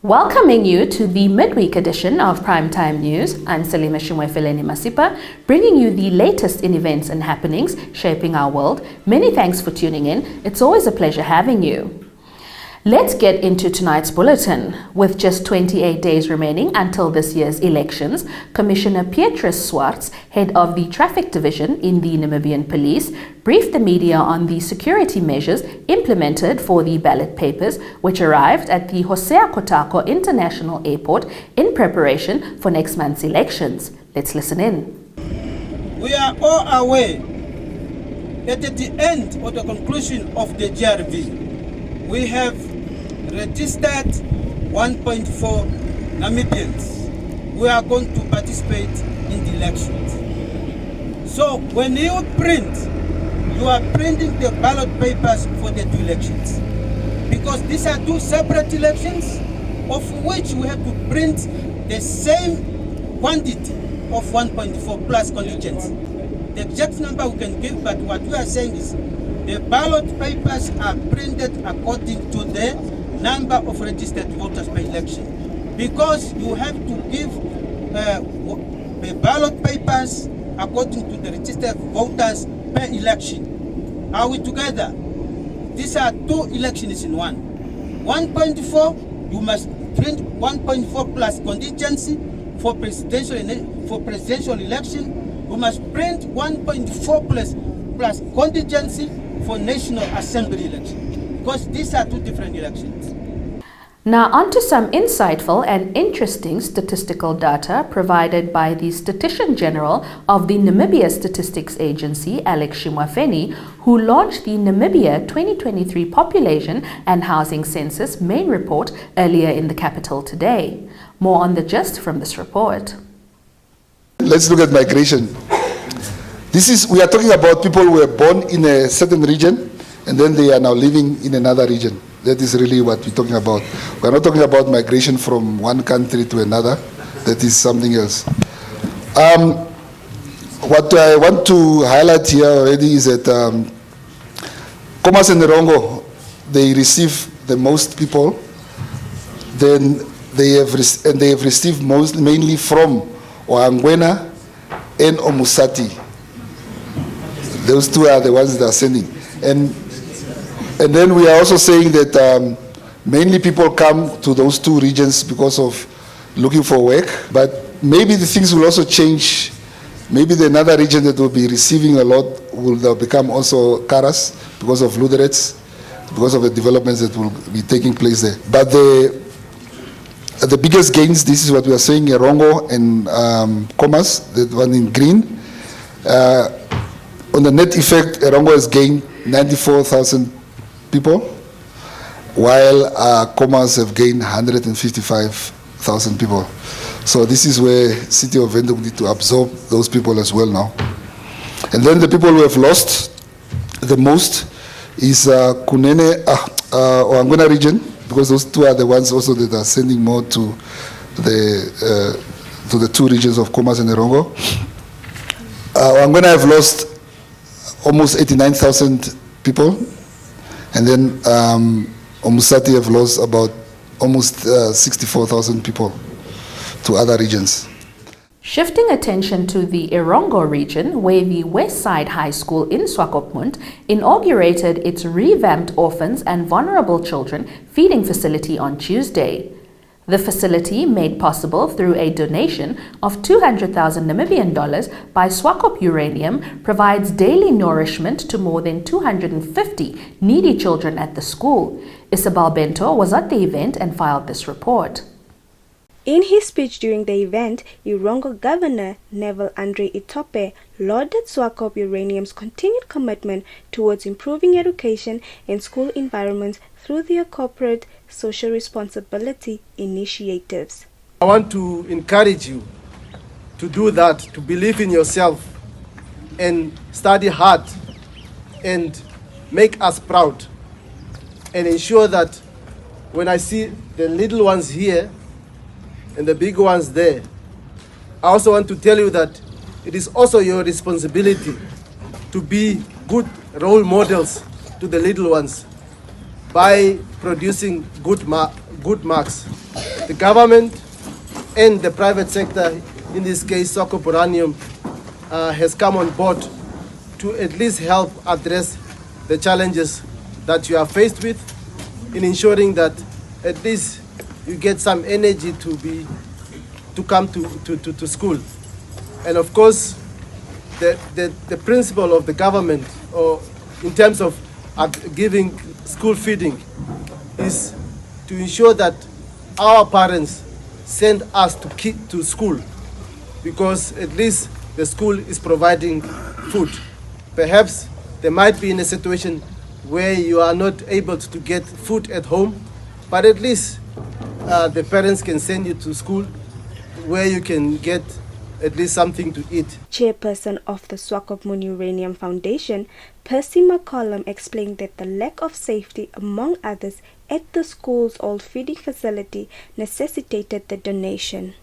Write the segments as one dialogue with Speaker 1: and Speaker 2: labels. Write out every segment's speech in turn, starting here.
Speaker 1: Welcoming you to the midweek edition of Primetime News. I'm Selima Shimwefeleni Masipa, bringing you the latest in events and happenings shaping our world. Many thanks for tuning in. It's always a pleasure having you. Let's get into tonight's bulletin. With just 28 days remaining until this year's elections, Commissioner Petrus Swartz, head of the Traffic Division in the Namibian Police, briefed the media on the security measures implemented for the ballot papers, which arrived at the Hosea Kotako International Airport in preparation for next month's elections. Let's listen in.
Speaker 2: We are all aware that at the end of the conclusion of the GRV, we have registered 1.4 Namibians who are going to participate in the elections. So when you print, you are printing the ballot papers for the two elections. Because these are two separate elections of which we have to print the same quantity of 1.4 plus contingents. The exact number we can give, but what we are saying is the ballot papers are printed according to the number of registered voters per election, because you have to give the ballot papers according to the registered voters per election. Are we together? These are two elections in one. 1.4, you must print 1.4 plus contingency for presidential election. You must print 1.4 plus contingency for National Assembly election, because these are two different elections.
Speaker 1: Now on to some insightful and interesting statistical data provided by the Statistician General of the Namibia Statistics Agency, Alex Shimwafeni, who launched the Namibia 2023 Population and Housing Census main report earlier in the capital today. More on the gist from this report.
Speaker 3: Let's look at migration. We are talking about people who were born in a certain region and then they are now living in another region. That is really what we're talking about. We're not talking about migration from one country to another. That is something else. What I want to highlight here already is that Khomas and Erongo, they receive the most people. Then they have received mainly from Oangwena and Omusati. Those two are the ones that are sending. And then we are also saying that mainly people come to those two regions because of looking for work, but maybe the things will also change. Maybe the another region that will be receiving a lot will become also Karas because of Luderets, because of the developments that will be taking place there. But the biggest gains, this is what we are saying, Erongo and Khomas, the one in green. On the net effect, Erongo has gained 94,000 people, while Khomas have gained 155,000 people. So this is where City of Windhoek need to absorb those people as well now. And then the people who have lost the most is Kunene, Oangwena region, because those two are the ones also that are sending more to the two regions of Khomas and Erongo. Oangwena have lost almost 89,000 people. And then Omusati have lost about almost 64,000 people to other regions.
Speaker 1: Shifting attention to the Erongo region, where the Westside High School in Swakopmund inaugurated its revamped orphans and vulnerable children feeding facility on Tuesday. The facility, made possible through a donation of 200,000 Namibian dollars by Swakop Uranium, provides daily nourishment to more than 250 needy children at the school. Isabel Bento was at the event and filed this report.
Speaker 4: In his speech during the event, Erongo Governor Neville Andre Itope lauded Swakop Uranium's continued commitment towards improving education and school environments through their corporate social responsibility initiatives.
Speaker 5: I want to encourage you to do that, to believe in yourself and study hard and make us proud and ensure that when I see the little ones here and the big ones there, I also want to tell you that it is also your responsibility to be good role models to the little ones by producing good marks. the government and the private sector, in this case Swakop Uranium, has come on board to at least help address the challenges that you are faced with, in ensuring that at least you get some energy to come to school. And of course, the principle of the government, or in terms of giving school feeding, is to ensure that our parents send us to school, because at least the school is providing food. Perhaps they might be in a situation where you are not able to get food at home, but at least the parents can send you to school where you can get at least something to eat.
Speaker 4: Chairperson of the Swakopmund Uranium Foundation, Percy McCollum, explained that the lack of safety, among others, at the school's old feeding facility necessitated the donation.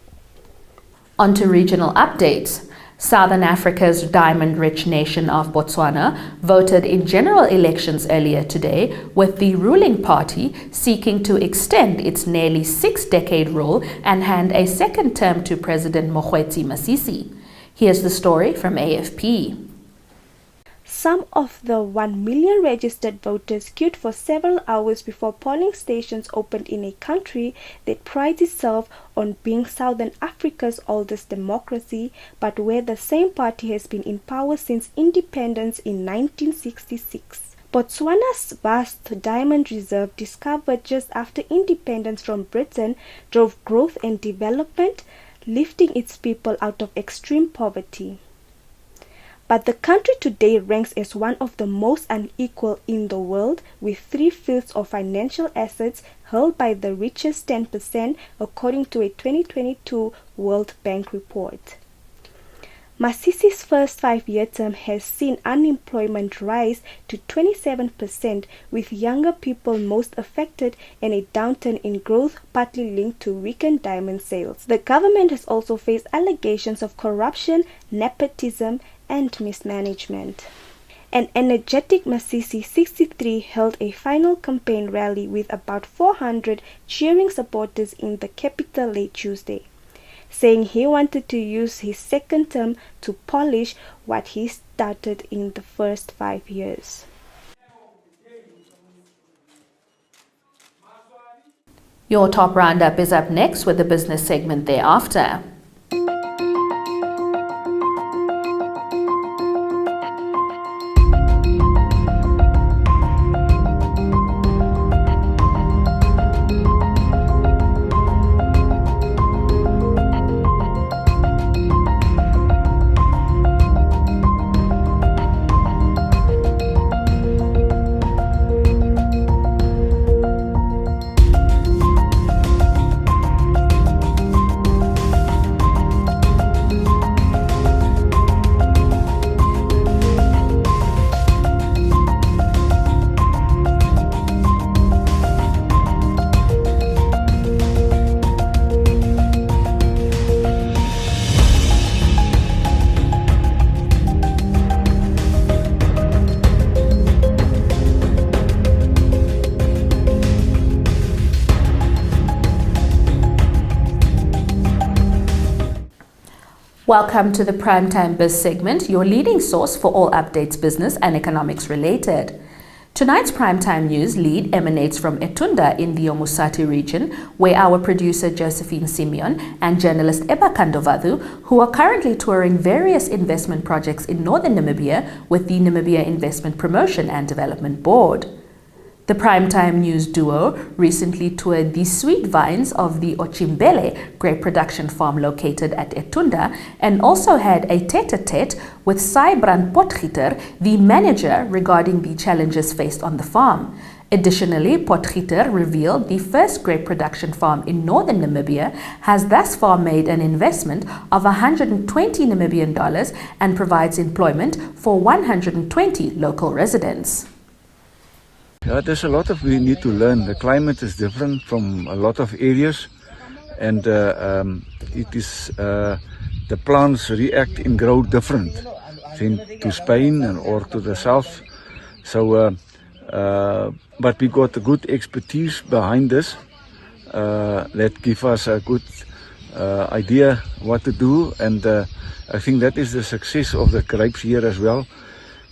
Speaker 1: On to regional updates. Southern Africa's diamond-rich nation of Botswana voted in general elections earlier today, with the ruling party seeking to extend its nearly 6-decade rule and hand a second term to President Mokgweetsi Masisi. Here's the story from AFP.
Speaker 4: Some of the 1 million registered voters queued for several hours before polling stations opened in a country that prides itself on being Southern Africa's oldest democracy, but where the same party has been in power since independence in 1966. Botswana's vast diamond reserve, discovered just after independence from Britain, drove growth and development, lifting its people out of extreme poverty. But the country today ranks as one of the most unequal in the world, with 3 fields of financial assets held by the richest 10%, according to a 2022 World Bank report. Masisi's first 5-year term has seen unemployment rise to 27%, with younger people most affected, and a downturn in growth partly linked to weakened diamond sales. The government has also faced allegations of corruption, nepotism, and mismanagement. An energetic Masisi, 63, held a final campaign rally with about 400 cheering supporters in the capital late Tuesday, saying he wanted to use his second term to polish what he started in the first 5 years.
Speaker 1: Your top roundup is up next, with the business segment thereafter. Welcome to the Primetime Biz segment, your leading source for all updates business and economics related. Tonight's Primetime News lead emanates from Etunda in the Omusati region, where our producer Josephine Simeon and journalist Eba Kandovadu, who are currently touring various investment projects in northern Namibia with the Namibia Investment Promotion and Development Board. The Primetime News duo recently toured the sweet vines of the Ochimbele grape production farm located at Etunda, and also had a tete-a-tete with Saibran Potgieter, the manager, regarding the challenges faced on the farm. Additionally, Potgieter revealed the first grape production farm in northern Namibia has thus far made an investment of $120 Namibian and provides employment for 120 local residents.
Speaker 6: Yeah, there's a lot of we need to learn. The climate is different from a lot of areas, and it is the plants react and grow different than to Spain or to the south. So, but we got a good expertise behind this. that give us a good idea what to do, and I think that is the success of the grapes here as well,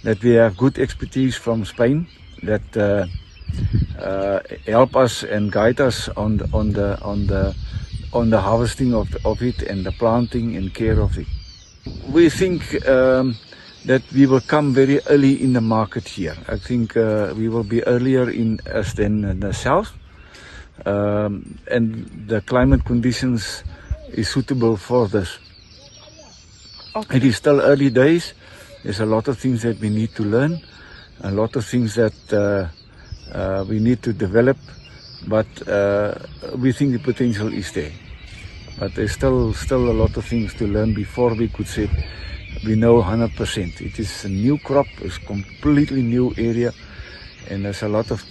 Speaker 6: that we have good expertise from Spain that help us and guide us on the harvesting of it and the planting and care of it. We think that we will come very early in the market here. I think we will be earlier in us than in the south, and the climate conditions is suitable for this.
Speaker 7: Okay.
Speaker 6: It is still early days. There's a lot of things that we need to learn, a lot of things that we need to develop, but we think the potential is there. But there's still a lot of things to learn before we could say we know 100%. It is a new crop, it's a completely new area, and there's a lot of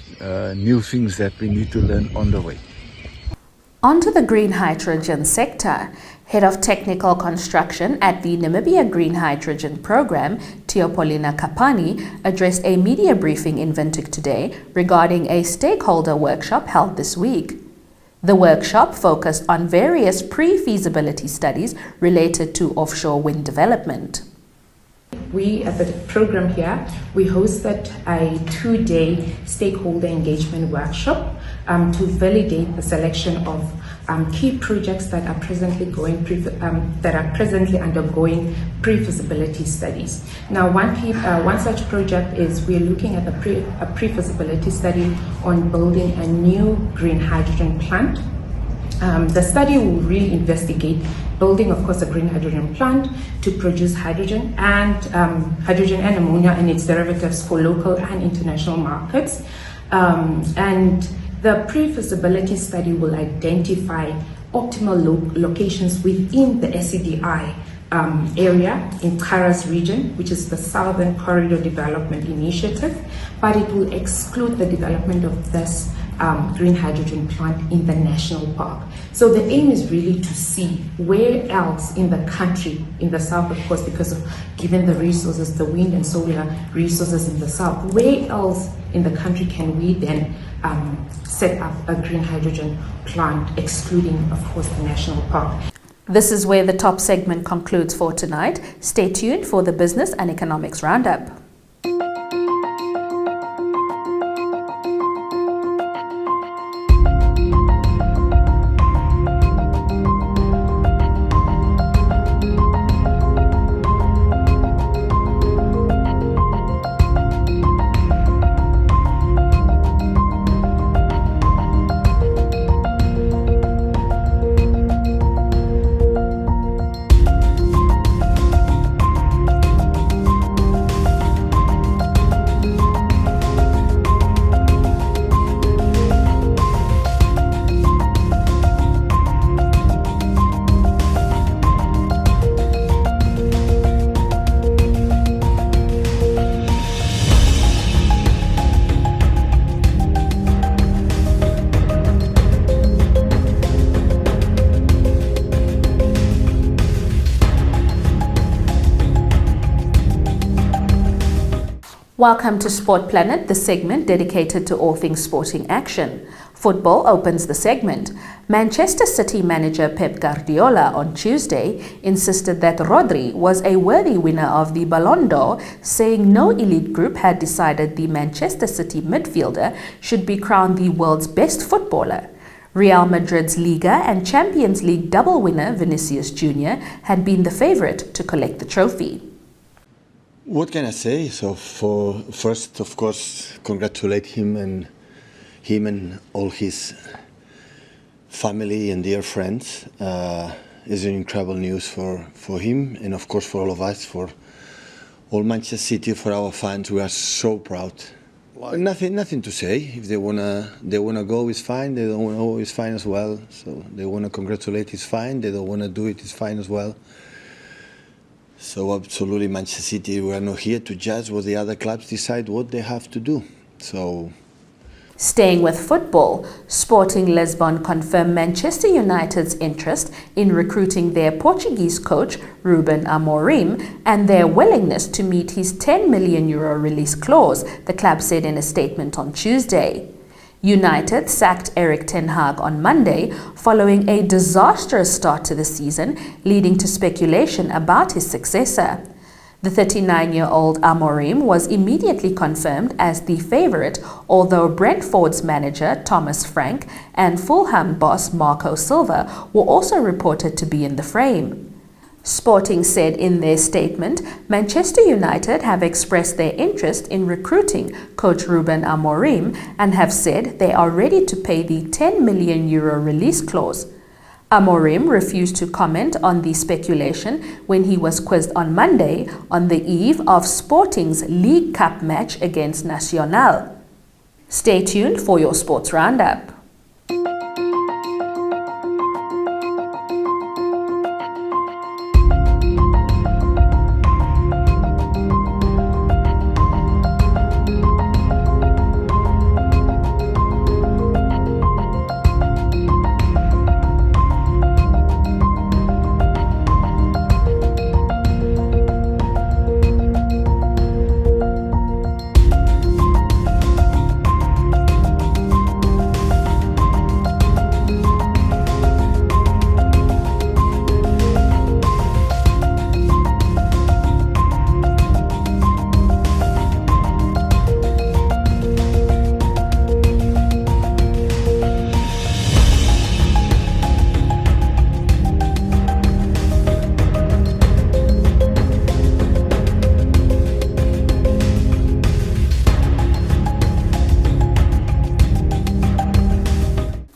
Speaker 6: new things that we need to learn on the way.
Speaker 1: Onto the green hydrogen sector. Head of Technical Construction at the Namibia Green Hydrogen Program, Teopolina Kapani, addressed a media briefing in Windhoek today regarding a stakeholder workshop held this week. The workshop focused on various pre-feasibility studies related to offshore wind development.
Speaker 8: We at the program here, we hosted a 2-day stakeholder engagement workshop to validate the selection of key projects that are presently undergoing pre-feasibility studies. Now, one such project is we're looking at a pre-feasibility study on building a new green hydrogen plant. The study will really investigate building, of course, a green hydrogen plant to produce hydrogen and ammonia and its derivatives for local and international markets. And the pre-feasibility study will identify optimal locations within the SCDI area in Karas region, which is the Southern Corridor Development Initiative, but it will exclude the development of this green hydrogen plant in the national park. So the aim is really to see where else in the country, in the south, of course, because of given the resources, the wind and solar resources in the south, where else in the country can we then set up a green hydrogen plant, excluding, of course, the national park.
Speaker 1: This is where the top segment concludes for tonight. Stay tuned for the Business and Economics Roundup. Welcome to Sport Planet, the segment dedicated to all things sporting action. Football opens the segment. Manchester City manager Pep Guardiola on Tuesday insisted that Rodri was a worthy winner of the Ballon d'Or, saying no elite group had decided the Manchester City midfielder should be crowned the world's best footballer. Real Madrid's Liga and Champions League double winner Vinicius Jr. had been the favourite to collect the trophy.
Speaker 9: What can I say? So first, of course, congratulate him and all his family and dear friends. It's an incredible news for him and, of course, for all of us, for all Manchester City, for our fans. We are so proud. Nothing to say. If they wanna go, it's fine. They don't wanna go, it's fine as well. So they wanna congratulate, it's fine. They don't wanna do it, it's fine as well. So absolutely, Manchester City, we are not here to judge what the other clubs decide what they have to do. So,
Speaker 1: staying with football, Sporting Lisbon confirmed Manchester United's interest in recruiting their Portuguese coach Ruben Amorim and their willingness to meet his €10 million release clause, the club said in a statement on Tuesday. United sacked Erik ten Hag on Monday following a disastrous start to the season, leading to speculation about his successor. The 39-year-old Amorim was immediately confirmed as the favourite, although Brentford's manager Thomas Frank and Fulham boss Marco Silva were also reported to be in the frame. Sporting said in their statement, Manchester United have expressed their interest in recruiting coach Ruben Amorim and have said they are ready to pay the €10 million release clause. Amorim refused to comment on the speculation when he was quizzed on Monday on the eve of Sporting's League Cup match against Nacional. Stay tuned for your sports roundup.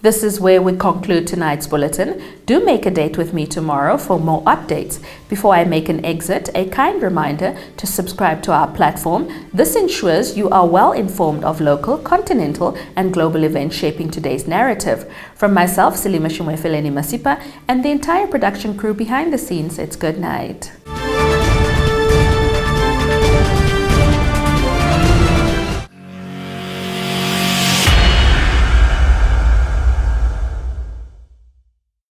Speaker 1: This is where we conclude tonight's bulletin. Do make a date with me tomorrow for more updates. Before I make an exit, a kind reminder to subscribe to our platform. This ensures you are well informed of local, continental, and global events shaping today's narrative. From myself, Selima Shumwefeleni Masipa, and the entire production crew behind the scenes, it's good night.